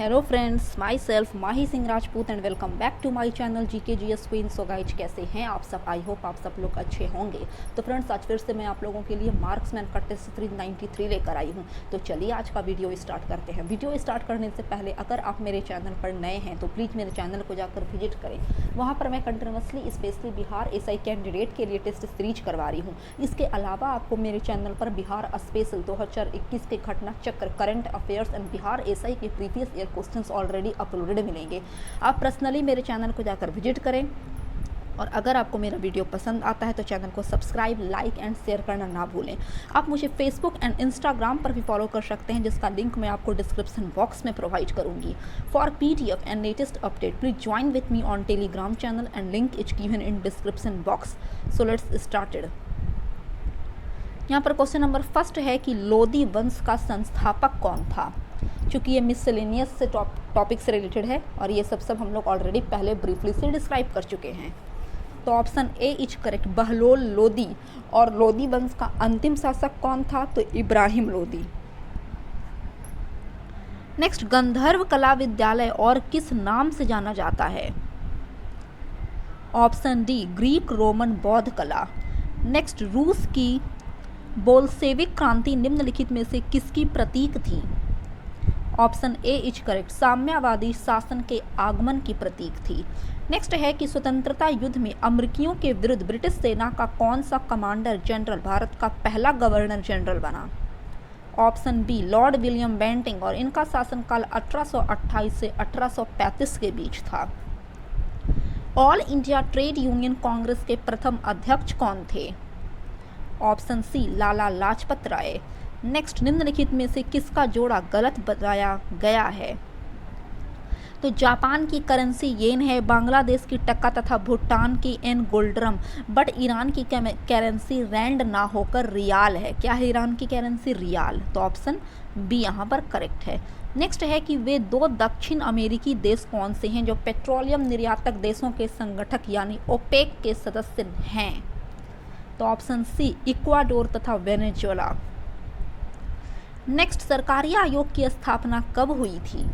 Hello friends, myself Mahi Singh Rajput and welcome back to my channel GK GS queen. So guys, कैसे हैं आप सब? I hope आप सब लोग अच्छे होंगे। तो फ्रेंड्स, आज फिर से मैं आप लोगों के लिए मार्क्समैन का टेस्ट 393 लेकर आई हूं। तो चलिए आज का वीडियो स्टार्ट करते हैं। वीडियो स्टार्ट करने से पहले अगर आप मेरे चैनल पर नए हैं तो प्लीज़ मेरे चैनल को जाकर विजिट करें। वहाँ पर मैं continuously specially Bihar SI candidate के लिए टेस्ट सीरीज करवा रही हूँ। इसके अलावा आपको मेरे चैनल पर बिहार स्पेशल 2021 के घटना चक्र, current affairs and Bihar SI के previous year questions already uploaded मिलेंगे। आप पर्सनली मेरे चैनल को जाकर विजिट करें और अगर आपको मेरा वीडियो पसंद आता है तो चैनल को सब्सक्राइब, लाइक एंड शेयर करना ना भूलें। आप मुझे फेसबुक एंड इंस्टाग्राम पर भी फॉलो कर सकते हैं, जिसका लिंक मैं आपको डिस्क्रिप्शन बॉक्स में प्रोवाइड करूंगी। For PDF and latest update please join with me on Telegram channel and link is given in description box. So let's started. यहाँ पर क्वेश्चन नंबर फर्स्ट है कि लोदी वंश का संस्थापक कौन था। चूँकि ये मिसलेनियस से टॉपिक से रिलेटेड है और ये सब हम लोग ऑलरेडी पहले ब्रीफली से डिस्क्राइब कर चुके हैं। तो option A is correct, Bahlol Lodi. और लोदी वंश का अंतिम शासक कौन था? तो इब्राहिम लोदी। नेक्स्ट, गंधर्व कला विद्यालय और किस नाम से जाना जाता है? ऑप्शन डी, ग्रीक रोमन बौद्ध कला। नेक्स्ट, रूस की बोल्शेविक क्रांति निम्नलिखित में से किसकी प्रतीक थी? ऑप्शन ए इज करेक्ट, साम्यवादी शासन के आगमन की प्रतीक थी। नेक्स्ट है कि स्वतंत्रता युद्ध में अमेरिकियों के विरुद्ध ब्रिटिश सेना का कौन सा कमांडर जनरल भारत का पहला गवर्नर जनरल बना? Option B, Lord William Bentinck. और इनका शासनकाल 1828 से 1835 के बीच था। All India Trade Union Congress के प्रथम अध्यक्ष कौन थे? Option C, Lala Lajpat Rai. Next, निम्नलिखित में से किसका जोड़ा गलत बताया गया है? तो जापान की करेंसी येन है, बांग्लादेश की टका तथा भूटान की एन गोल्ड्रम, बट ईरान की करेंसी रैंड ना होकर रियाल है। क्या है ईरान की करेंसी? रियाल। तो ऑप्शन बी यहाँ पर करेक्ट है। नेक्स्ट है कि वे दो दक्षिण अमेरिकी देश कौन से हैं जो पेट्रोलियम निर्यातक देशों के संगठक यानी ओपेक के सदस्य हैं? तो ऑप्शन सी, इक्वाडोर तथा वेनेजुएला। नेक्स्ट, सरकारी आयोग की स्थापना कब हुई थी?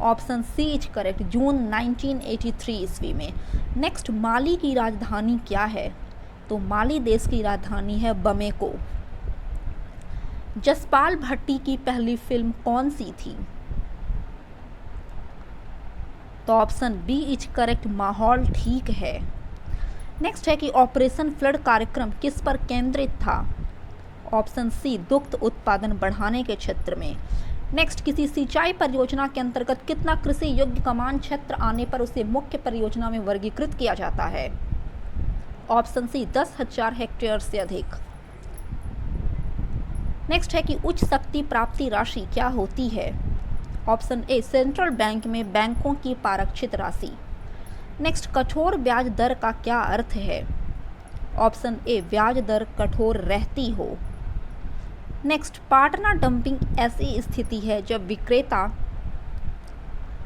ऑप्शन सी इज करेक्ट, जून 1983 ईस्वी में। नेक्स्ट, माली की राजधानी क्या है? तो माली देश की राजधानी है बमेको। जसपाल भट्टी की पहली फिल्म कौन सी थी? तो ऑप्शन बी इज करेक्ट, माहौल ठीक है। नेक्स्ट है कि ऑपरेशन फ्लड कार्यक्रम किस पर केंद्रित था? ऑप्शन सी, दुग्ध उत्पादन बढ़ाने के क्षेत्र में। नेक्स्ट, किसी सिंचाई परियोजना के अंतर्गत कितना कृषि योग्य कमान क्षेत्र आने पर उसे मुख्य परियोजना में वर्गीकृत किया जाता है? ऑप्शन सी, 10,000 हेक्टेयर से अधिक। नेक्स्ट है कि उच्च शक्ति प्राप्ति राशि क्या होती है? ऑप्शन ए, सेंट्रल बैंक में बैंकों की पारक्षित राशि। नेक्स्ट, कठोर ब्याज दर का क्या अर्थ है? ऑप्शन ए, ब्याज दर कठोर रहती हो। नेक्स्ट, पार्टनर डंपिंग ऐसी स्थिति है जब विक्रेता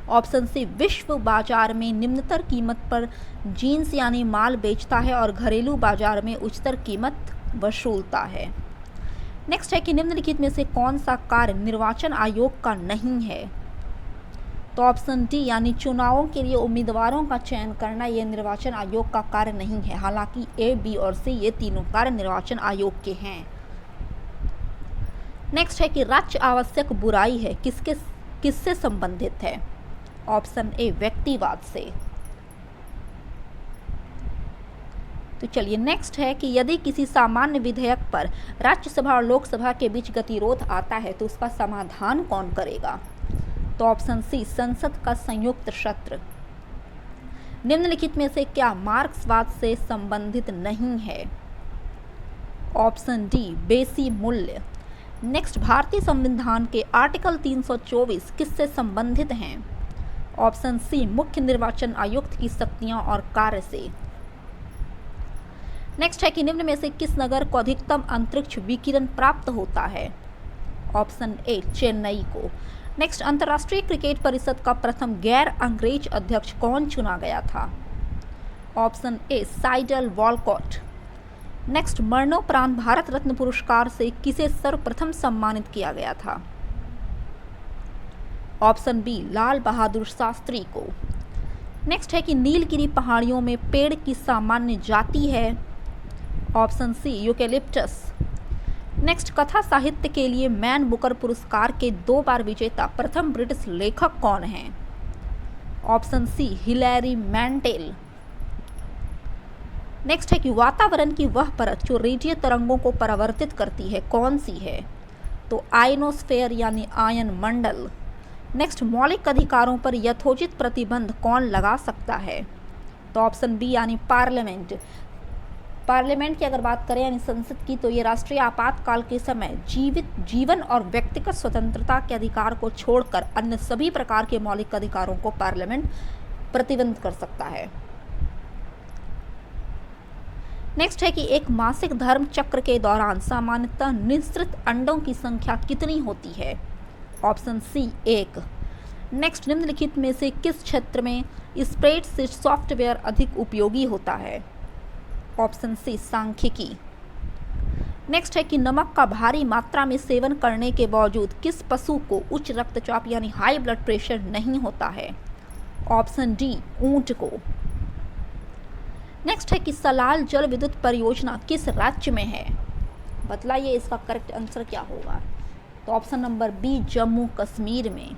ऑप्शन सी, विश्व बाजार में निम्नतर कीमत पर जींस यानी माल बेचता है और घरेलू बाजार में उच्चतर कीमत वसूलता है। नेक्स्ट है कि निम्नलिखित में से कौन सा कार्य निर्वाचन आयोग का नहीं है? तो ऑप्शन डी, यानी चुनावों के लिए उम्मीदवारों का चयन करना, यह निर्वाचन आयोग का कार्य नहीं है। हालांकि ए, बी और सी ये तीनों कार्य निर्वाचन आयोग के हैं। नेक्स्ट है कि राज्य आवश्यक बुराई है किससे संबंधित है? ऑप्शन ए, व्यक्तिवाद से। तो चलिए, नेक्स्ट है कि यदि किसी सामान्य विधेयक पर राज्यसभा और लोकसभा के बीच गतिरोध आता है तो उसका समाधान कौन करेगा? तो ऑप्शन सी, संसद का संयुक्त सत्र। निम्नलिखित में से क्या मार्क्सवाद से संबंधित नहीं है? ऑप्शन डी, बेसी मूल्य। नेक्स्ट, भारतीय संविधान के आर्टिकल 324 किससे संबंधित हैं? ऑप्शन सी, मुख्य निर्वाचन आयुक्त की शक्तियां और कार्य से। नेक्स्ट है कि निम्न में से किस नगर को अधिकतम अंतरिक्ष विकिरण प्राप्त होता है? ऑप्शन ए, चेन्नई को। नेक्स्ट, अंतर्राष्ट्रीय क्रिकेट परिषद का प्रथम गैर अंग्रेज अध्यक्ष कौन चुना गया था? ऑप्शन ए, साइडल वॉलकॉट। नेक्स्ट, मरणोपरांत भारत रत्न पुरस्कार से किसे सर्वप्रथम सम्मानित किया गया था? ऑप्शन बी लाल बहादुर शास्त्री को। नेक्स्ट है कि नीलगिरी पहाड़ियों में पेड़ की सामान्य जाति है। Option C eucalyptus. नेक्स्ट, कथा साहित्य के लिए मैन बुकर पुरस्कार के 2 बार विजेता प्रथम ब्रिटिश लेखक कौन हैं? Option C Hilary Mantel. Next है कि वातावरण की वह परत जो रेडियो तरंगों को परावर्तित करती है कौन सी है? तो आयनोस्फेयर यानी आयन मंडल। नेक्स्ट, मौलिक अधिकारों पर यथोचित प्रतिबंध कौन लगा सकता है? तो ऑप्शन बी यानी पार्लियामेंट। पार्लियामेंट की अगर बात करें यानी संसद की, तो ये राष्ट्रीय आपातकाल के समय जीवन और व्यक्तिगत स्वतंत्रता के अधिकार को छोड़कर अन्य सभी प्रकार के मौलिक अधिकारों को पार्लियामेंट प्रतिबंध कर सकता है। नेक्स्ट है कि एक मासिक धर्म चक्र के दौरान सामान्यतः निःसृत अंडों की संख्या कितनी होती है? Option C 1। नेक्स्ट, निम्नलिखित में से किस क्षेत्र में स्प्रेडशीट सॉफ्टवेयर अधिक उपयोगी होता है? ऑप्शन सी सांख्यिकी। नेक्स्ट है कि नमक का भारी मात्रा में सेवन करने के बावजूद किस पशु को उच्च रक्तचाप यानी हाई ब्लड प्रेशर नहीं होता है? ऑप्शन डी ऊंट को। नेक्स्ट है कि सलाल जल विद्युत परियोजना किस राज्य में है? बतलाइए इसका करेक्ट आंसर क्या होगा? तो option number B Jammu Kashmir में।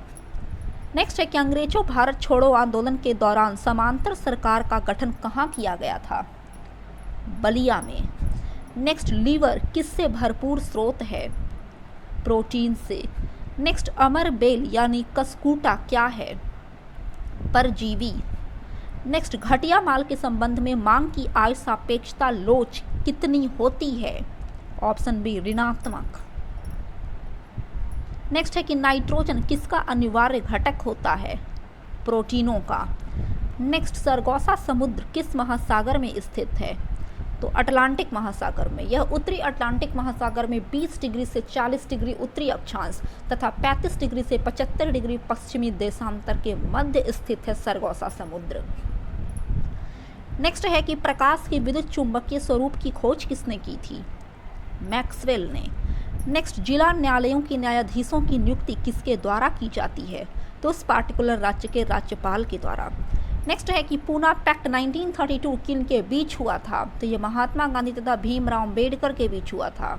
नेक्स्ट है कि अंग्रेजों भारत छोड़ो आंदोलन के दौरान समांतर सरकार का गठन कहाँ किया गया था? बलिया में। नेक्स्ट, लीवर किससे भरपूर स्रोत है? प्रोटीन से। नेक्स्ट, अमर बेल यानी कसकूटा क्या है? परजीवी। नेक्स्ट, घटिया माल के संबंध में मांग की आय सापेक्षता लोच कितनी होती है? ऑप्शन बी ऋणात्मक। नेक्स्ट है कि नाइट्रोजन किसका अनिवार्य घटक होता है? प्रोटीनों का। नेक्स्ट, सरगोसा समुद्र किस महासागर में स्थित है? तो अटलांटिक महासागर में। यह उत्तरी अटलांटिक महासागर में 20 डिग्री से 40 डिग्री उत्तरी अक्षांश तथा 35 डिग्री से 75 डिग्री पश्चिमी देशांतर के मध्य स्थित है सरगोसा समुद्र। नेक्स्ट है कि प्रकाश के विद्युत चुंबकीय स्वरूप की खोज किसने की थी? मैक्सवेल ने। नेक्स्ट, जिला न्यायालयों के न्यायाधीशों की नियुक्ति किसके द्वारा की जाती है? तो उस पार्टिकुलर राज्य के राज्यपाल के द्वारा। नेक्स्ट है कि पूना पैक्ट 1932 किन के बीच हुआ था? तो ये महात्मा गांधी तथा भीमराव अंबेडकर के बीच हुआ था।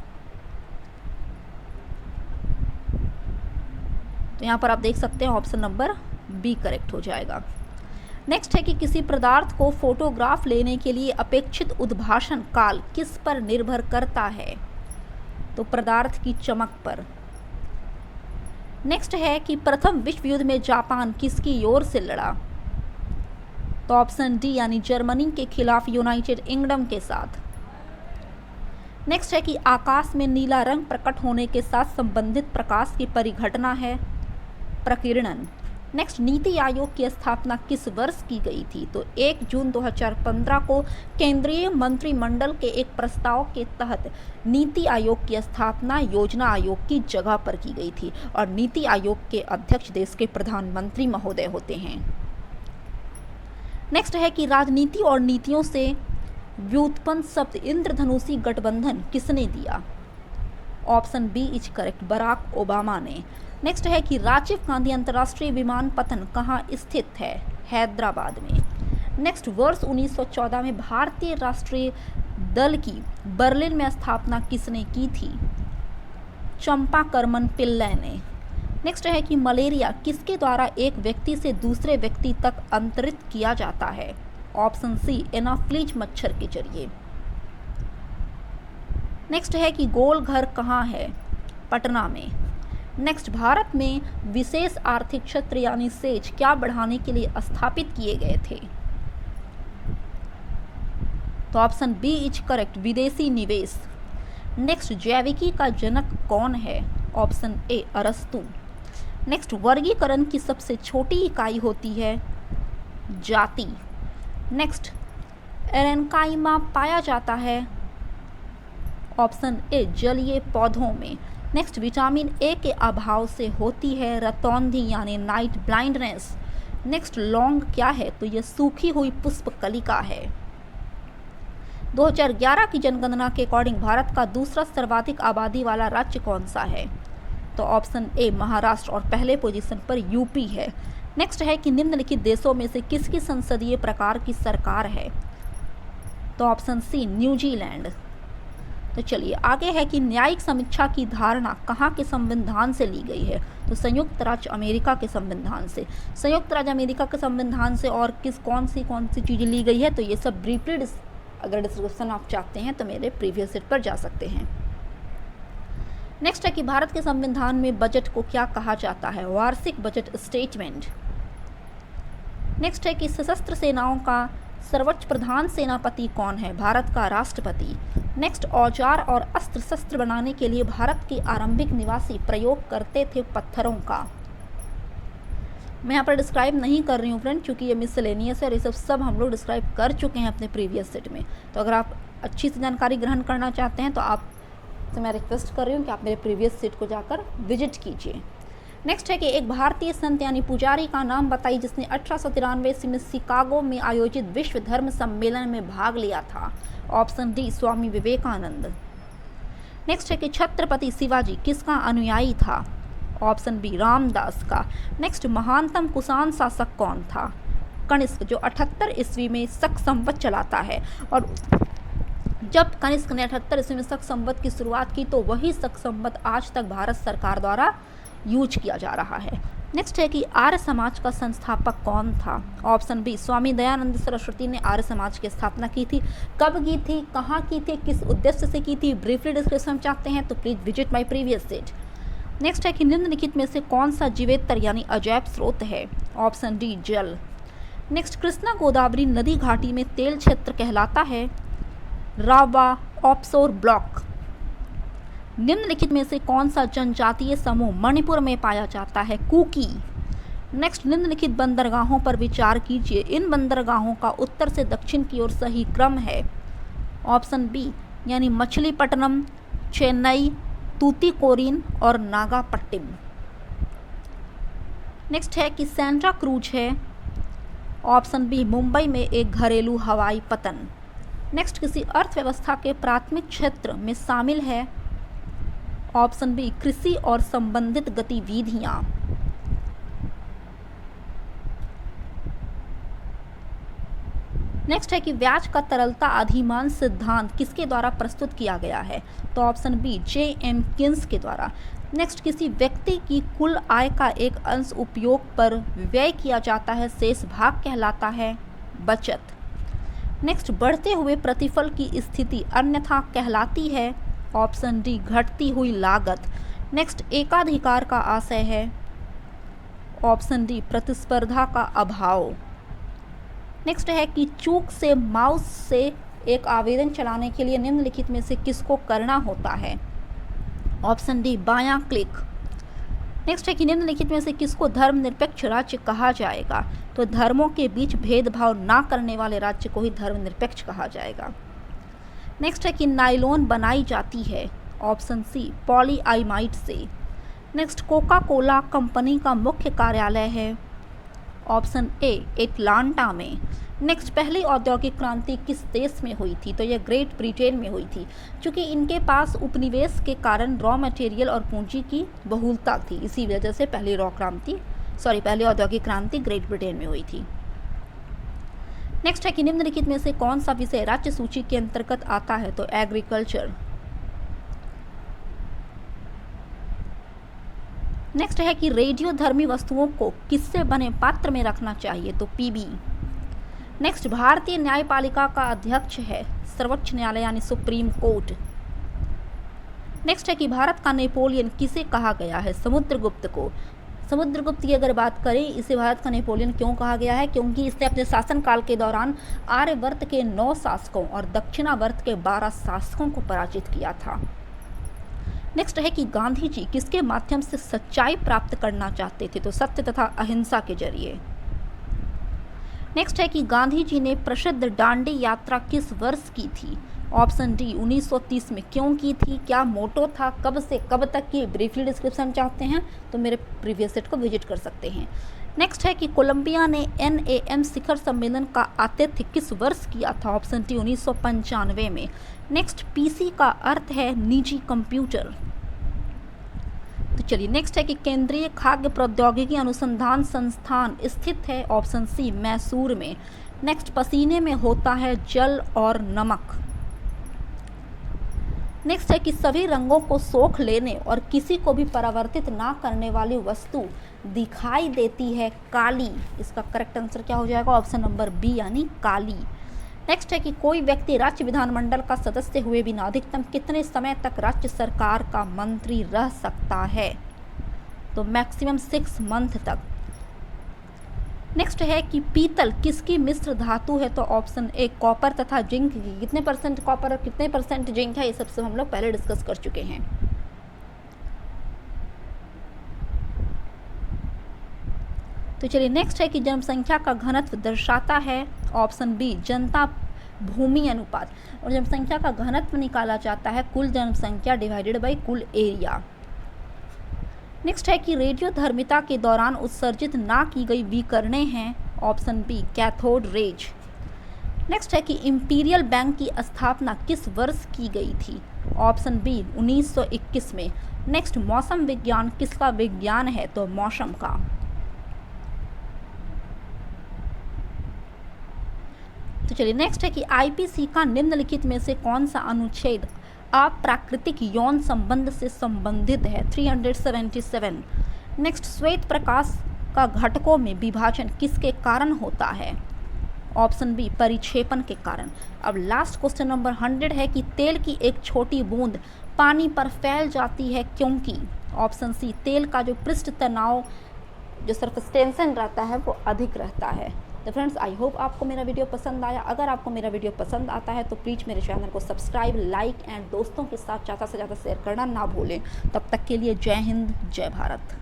तो यहाँ पर आप देख सकते हैं ऑप्शन नंबर बी करेक्ट हो जाएगा। नेक्स्ट है कि किसी पदार्थ को फोटोग्राफ लेने के लिए अपेक्षित उद्भाषण काल किस पर निर्भर करता है? तो पदार्थ की चमक पर। नेक्स्ट है कि प्रथम विश्व युद्ध में जापान किसकी ओर से लड़ा? तो ऑप्शन डी यानी जर्मनी के खिलाफ यूनाइटेड किंगडम के साथ। नेक्स्ट है कि आकाश में नीला रंग प्रकट होने के साथ संबंधित प्रकाश की परिघटना है प्रकीर्णन। नेक्स्ट, नीति आयोग की स्थापना किस वर्ष की गई थी? तो 1 जून 2015 को केंद्रीय मंत्रिमंडल के एक प्रस्ताव के तहत नीति आयोग की स्थापना योजना आयोग की जगह पर की गई थी और नीति आयोग के अध्यक्ष देश के प्रधानमंत्री महोदय होते हैं। नेक्स्ट है कि राजनीति और नीतियों से व्युत्पन्न शब्द इंद्रधनुषी गठबंधन किसने दिया? Option B is correct, Barack Obama ने। नेक्स्ट है कि राजीव गांधी अंतर्राष्ट्रीय विमानपत्तन कहाँ स्थित है? हैदराबाद में। नेक्स्ट, वर्ष 1914 में भारतीय राष्ट्रीय दल की बर्लिन में स्थापना किसने की थी? चंपाकरमन पिल्लै ने। नेक्स्ट है कि मलेरिया किसके द्वारा एक व्यक्ति से दूसरे व्यक्ति तक अंतरित किया जाता है? ऑप्शन सी एनाफ्लीज मच्छर के जरिए। नेक्स्ट है कि गोल घर कहाँ है? पटना में। नेक्स्ट, भारत में विशेष आर्थिक क्षेत्र यानी सेज क्या बढ़ाने के लिए स्थापित किए गए थे? तो ऑप्शन बी इज करेक्ट, विदेशी निवेश। नेक्स्ट, जैविकी का जनक कौन है? ऑप्शन ए अरस्तु। नेक्स्ट, वर्गीकरण की सबसे छोटी इकाई होती है जाति। नेक्स्ट, एरेनकाइमा पाया जाता है? ऑप्शन ए जलीय पौधों में। नेक्स्ट, विटामिन ए के अभाव से होती है रतौंधी यानी नाइट ब्लाइंडनेस। नेक्स्ट, लौंग क्या है? तो यह सूखी हुई पुष्प कलिका है। 2011 की जनगणना के अकॉर्डिंग भारत का दूसरा सर्वाधिक आबादी वाला राज्य कौन सा है? तो ऑप्शन ए महाराष्ट्र और पहले पोजीशन पर यूपी है। नेक्स्ट है कि निम्नलिखित देशों में से किसकी संसदीय प्रकार की सरकार है, तो ऑप्शन सी न्यूजीलैंड। तो चलिए आगे है कि न्यायिक समीक्षा की धारणा कहाँ के संविधान से ली गई है, तो संयुक्त राज्य अमेरिका के संविधान से। संयुक्त राज्य अमेरिका के संविधान से और कौन सी चीज़ें ली गई है, तो ये सब ब्रीफली अगर डिस्क्रिप्शन आप चाहते हैं तो मेरे प्रीवियस सेट पर जा सकते हैं। नेक्स्ट है कि भारत के संविधान में बजट को क्या कहा जाता है, वार्षिक बजट स्टेटमेंट। नेक्स्ट है कि सशस्त्र सेनाओं का सर्वोच्च प्रधान सेनापति कौन है, भारत का राष्ट्रपति। नेक्स्ट, औजार और अस्त्र शस्त्र बनाने के लिए भारत के आरंभिक निवासी प्रयोग करते थे पत्थरों का। मैं यहाँ पर डिस्क्राइब नहीं कर रही हूँ फ्रेंड, क्योंकि ये मिसलेनियस है और ये सब हम लोग डिस्क्राइब कर चुके हैं अपने प्रीवियस सेट में। तो अगर आप अच्छी से जानकारी ग्रहण करना चाहते हैं तो आप से मैं रिक्वेस्ट कर रही हूँ कि आप मेरे प्रीवियस सेट को जाकर विजिट कीजिए। नेक्स्ट है कि एक भारतीय संत यानी पुजारी का नाम बताइए जिसने 1893 ईस्वी में शिकागो में आयोजित विश्व धर्म सम्मेलन में भाग लिया था। Option D Swami Vivekananda. Next है कि छत्रपति शिवाजी किसका अनुयायी था, ऑप्शन बी रामदास का। नेक्स्ट, महानतम कुषाण शासक कौन था, कनिष्क, जो 78 ईस्वी में शक संवत चलाता है। और जब कनिष्क ने 78 ईस्वी में शक संवत की शुरुआत की तो वही शक संवत आज तक भारत सरकार द्वारा यूज किया जा रहा है। नेक्स्ट है कि आर्य समाज का संस्थापक कौन था, ऑप्शन बी स्वामी दयानंद सरस्वती ने आर्य समाज की स्थापना की थी। कब की थी, कहाँ की थी, किस उद्देश्य से की थी, ब्रीफली डिस्क्रिप्शन चाहते हैं तो please visit my previous set. Next है कि निम्नलिखित में से कौन सा जीवेतर यानी अजैब स्रोत है, ऑप्शन डी जल। नेक्स्ट, कृष्णा गोदावरी नदी घाटी में तेल क्षेत्र कहलाता है, रावा ऑफशोर ब्लॉक। निम्नलिखित में से कौन सा जनजातीय समूह मणिपुर में पाया जाता है, कुकी। नेक्स्ट, निम्नलिखित बंदरगाहों पर विचार कीजिए, इन बंदरगाहों का उत्तर से दक्षिण की ओर सही क्रम है, ऑप्शन बी यानी मछलीपट्टनम, चेन्नई, तूतीकोरिन और नागापट्टिनम। नेक्स्ट है कि सेंटा क्रूज है, ऑप्शन बी मुंबई में एक घरेलू हवाई पतन। नेक्स्ट, किसी अर्थव्यवस्था के प्राथमिक क्षेत्र में शामिल है, ऑप्शन बी कृषि और संबंधित गतिविधियां। नेक्स्ट है कि ब्याज का तरलता अधिमान सिद्धांत किसके द्वारा प्रस्तुत किया गया है, तो ऑप्शन बी J.M. किन्स के द्वारा। नेक्स्ट, किसी व्यक्ति की कुल आय का एक अंश उपयोग पर व्यय किया जाता है, शेष भाग कहलाता है बचत। नेक्स्ट, बढ़ते हुए प्रतिफल की स्थिति अन्यथा कहलाती है, ऑप्शन डी घटती हुई लागत। नेक्स्ट, एकाधिकार का आशय है, ऑप्शन डी प्रतिस्पर्धा का अभाव। नेक्स्ट है कि चूक से माउस से एक आवेदन चलाने के लिए निम्नलिखित में से किसको करना होता है, ऑप्शन डी बायां क्लिक। नेक्स्ट है कि निम्नलिखित में से किसको धर्मनिरपेक्ष राज्य कहा जाएगा, तो धर्मों के बीच भेदभाव ना करने वाले राज्य को ही धर्मनिरपेक्ष कहा जाएगा। नेक्स्ट है कि नायलॉन बनाई जाती है, ऑप्शन सी पॉलीआमाइड से। नेक्स्ट, कोका कोला कंपनी का मुख्य कार्यालय है, ऑप्शन ए एटलांटा में। नेक्स्ट, पहली औद्योगिक क्रांति किस देश में हुई थी, तो यह ग्रेट ब्रिटेन में हुई थी, क्योंकि इनके पास उपनिवेश के कारण रॉ मटेरियल और पूंजी की बहुलता थी, इसी वजह से पहली औद्योगिक क्रांति ग्रेट ब्रिटेन में हुई थी। नेक्स्ट है कि निम्नलिखित में से कौन सा विषय राज्य सूची के अंतर्गत आता है, तो एग्रीकल्चर। नेक्स्ट है कि रेडियोधर्मी वस्तुओं को किससे बने पात्र में रखना चाहिए, तो पीबी। नेक्स्ट, भारतीय न्यायपालिका का अध्यक्ष है सर्वोच्च न्यायालय यानी सुप्रीम कोर्ट। नेक्स्ट है कि भारत का नेपोलियन किसे कहा गया है, समुद्रगुप्त को। समुद्रगुप्त की अगर बात करें, इसे भारत का नेपोलियन क्यों कहा गया है, क्योंकि इसने अपने शासनकाल के दौरान आर्यवर्त के 9 शासकों और दक्षिणावर्त के 12 शासकों को पराजित किया था। नेक्स्ट है कि गांधी जी किसके माध्यम से सच्चाई प्राप्त करना चाहते थे, तो सत्य तथा अहिंसा के जरिए। नेक्स्ट है कि गांधी जी ने प्रसिद्ध दांडी यात्रा किस वर्ष की थी, ऑप्शन डी 1930 में। क्यों की थी, क्या मोटो था, कब से कब तक की, ब्रीफली डिस्क्रिप्शन चाहते हैं तो मेरे प्रीवियस सेट को विजिट कर सकते हैं। नेक्स्ट है कि कोलंबिया ने NAM शिखर सम्मेलन का आतिथ्य किस वर्ष किया था, ऑप्शन डी 1995 में। नेक्स्ट, PC का अर्थ है निजी कंप्यूटर। तो चलिए नेक्स्ट है कि केंद्रीय खाद्य प्रौद्योगिकी अनुसंधान संस्थान स्थित है ऑप्शन सी मैसूर में। नेक्स्ट, पसीने में होता है जल और नमक। नेक्स्ट है कि सभी रंगों को सोख लेने और किसी को भी परावर्तित ना करने वाली वस्तु दिखाई देती है काली। इसका करेक्ट आंसर क्या हो जाएगा? ऑप्शन नंबर बी यानी काली। नेक्स्ट है कि कोई व्यक्ति राज्य विधानमंडल का सदस्य हुए बिना अधिकतम कितने समय तक राज्य सरकार का मंत्री रह सकता है? तो मैक्सिमम 6 मंथ तक। नेक्स्ट है कि पीतल किसकी मिश्र धातु है? तो ऑप्शन ए कॉपर तथा जिंक की। कितने परसेंट कॉपर और कितने परसेंट जिंक है, ये सबसे हम लोग पहले डिस्कस कर चुके हैं। तो चलिए नेक्स्ट है कि जनसंख्या का घनत्व दर्शाता है ऑप्शन बी जनता भूमि अनुपात। और जनसंख्या का घनत्व निकाला जाता है कुल जनसंख्या डिवाइडेड बाई कुल एरिया। नेक्स्ट है कि रेडियोधर्मिता के दौरान उत्सर्जित ना की गई विकिरणें हैं option B cathode rays. Next है कि इंपीरियल बैंक की स्थापना किस वर्ष की गई थी? ऑप्शन बी 1921 में। नेक्स्ट, मौसम विज्ञान किसका विज्ञान है? तो मौसम का। तो चलिए नेक्स्ट है कि आईपीसी का निम्नलिखित में से कौन सा अनुच्छेद अप्राकृतिक यौन संबंध से संबंधित है? 377। नेक्स्ट, श्वेत प्रकाश का घटकों में विभाजन किसके कारण होता है? ऑप्शन बी परिक्षेपण के कारण। अब लास्ट क्वेश्चन नंबर 100 है कि तेल की एक छोटी बूंद पानी पर फैल जाती है क्योंकि? ऑप्शन सी तेल का जो पृष्ठ तनाव जो सरफेस टेंशन रहता है वो अधिक रहता है। तो फ्रेंड्स, आई होप आपको मेरा वीडियो पसंद आया। अगर आपको मेरा वीडियो पसंद आता है तो प्लीज़ मेरे चैनल को सब्सक्राइब, लाइक एंड दोस्तों के साथ ज़्यादा से ज़्यादा शेयर करना ना भूलें। तब तक के लिए जय हिंद, जय भारत।